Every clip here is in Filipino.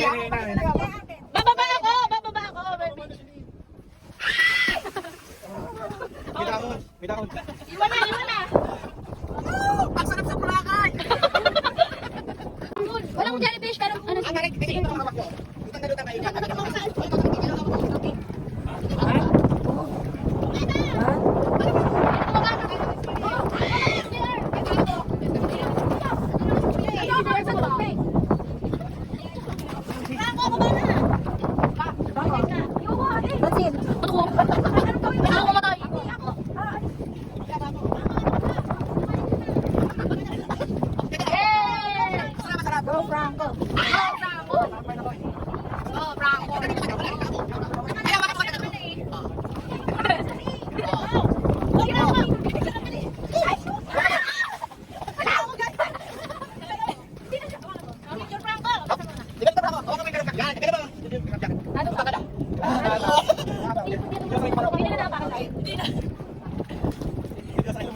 Bababa ako! Bababa ako! Bitawan. Iwan na! Iwan na! Ang sarap sa Boracay! Walang jellyfish pero ano Ang galing, tingin mo ang hawak ko.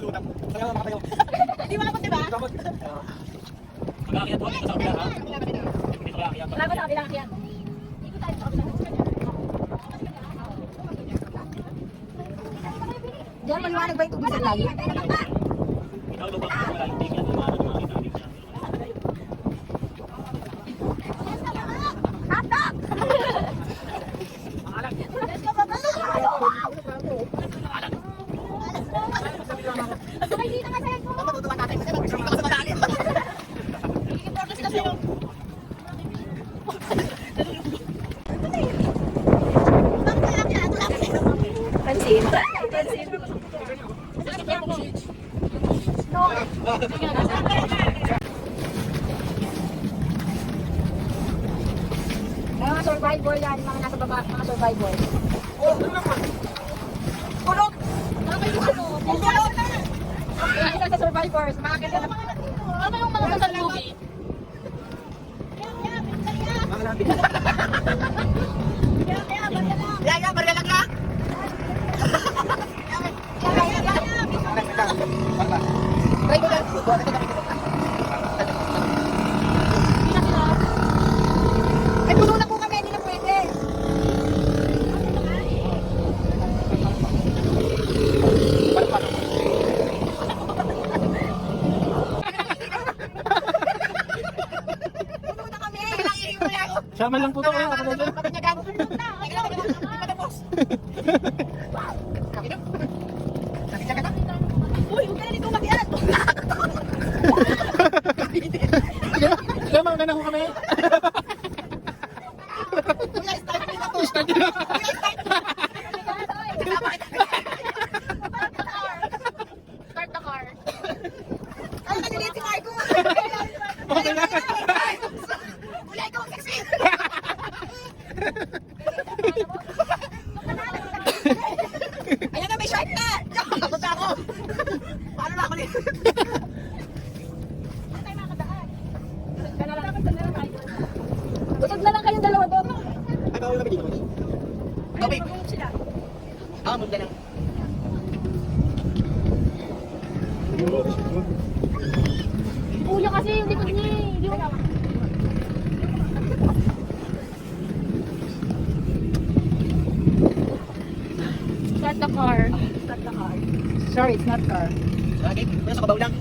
Lutang na lutang kayo. Hindi mo alam, diba? Mag-aakyat po sa kabila ha? Wala ba sa kabilang yan? Diyan, maliwanag ba yung tubig sa lalim? Ikaw lubang ko wala yung tingin at umarap yung mga kinamin niya. Pansin. Mga survivor yan, mga nasa baba, mga survivor. Kulog! Kulog! Mga nasa survivors, mga ganda na. Ano yung mga nasa movie? Yaya, baryalag na! Try mo lang. Ay, puno na po kami, hindi na pwede. Puno na kami, kailangan iiwan lang. Sama lang po ito. Uy, huwag ka na dito mag-iat. Kaya mga ganang kami. Start nyo. Start the car. Ay, nalilit si Marco. Okay na. Wala ikaw ang saksi. Ayan na, may shark na. Punta ako. Paano na ako nito? Busog na lang kayong dalawa doon. Ay, bawal kami dito. Tubig. Muna lang. Ulo kasi yung likod niya eh. Start the car. Start the car. Sorry, it's not car. Lagi, sa kabaw lang.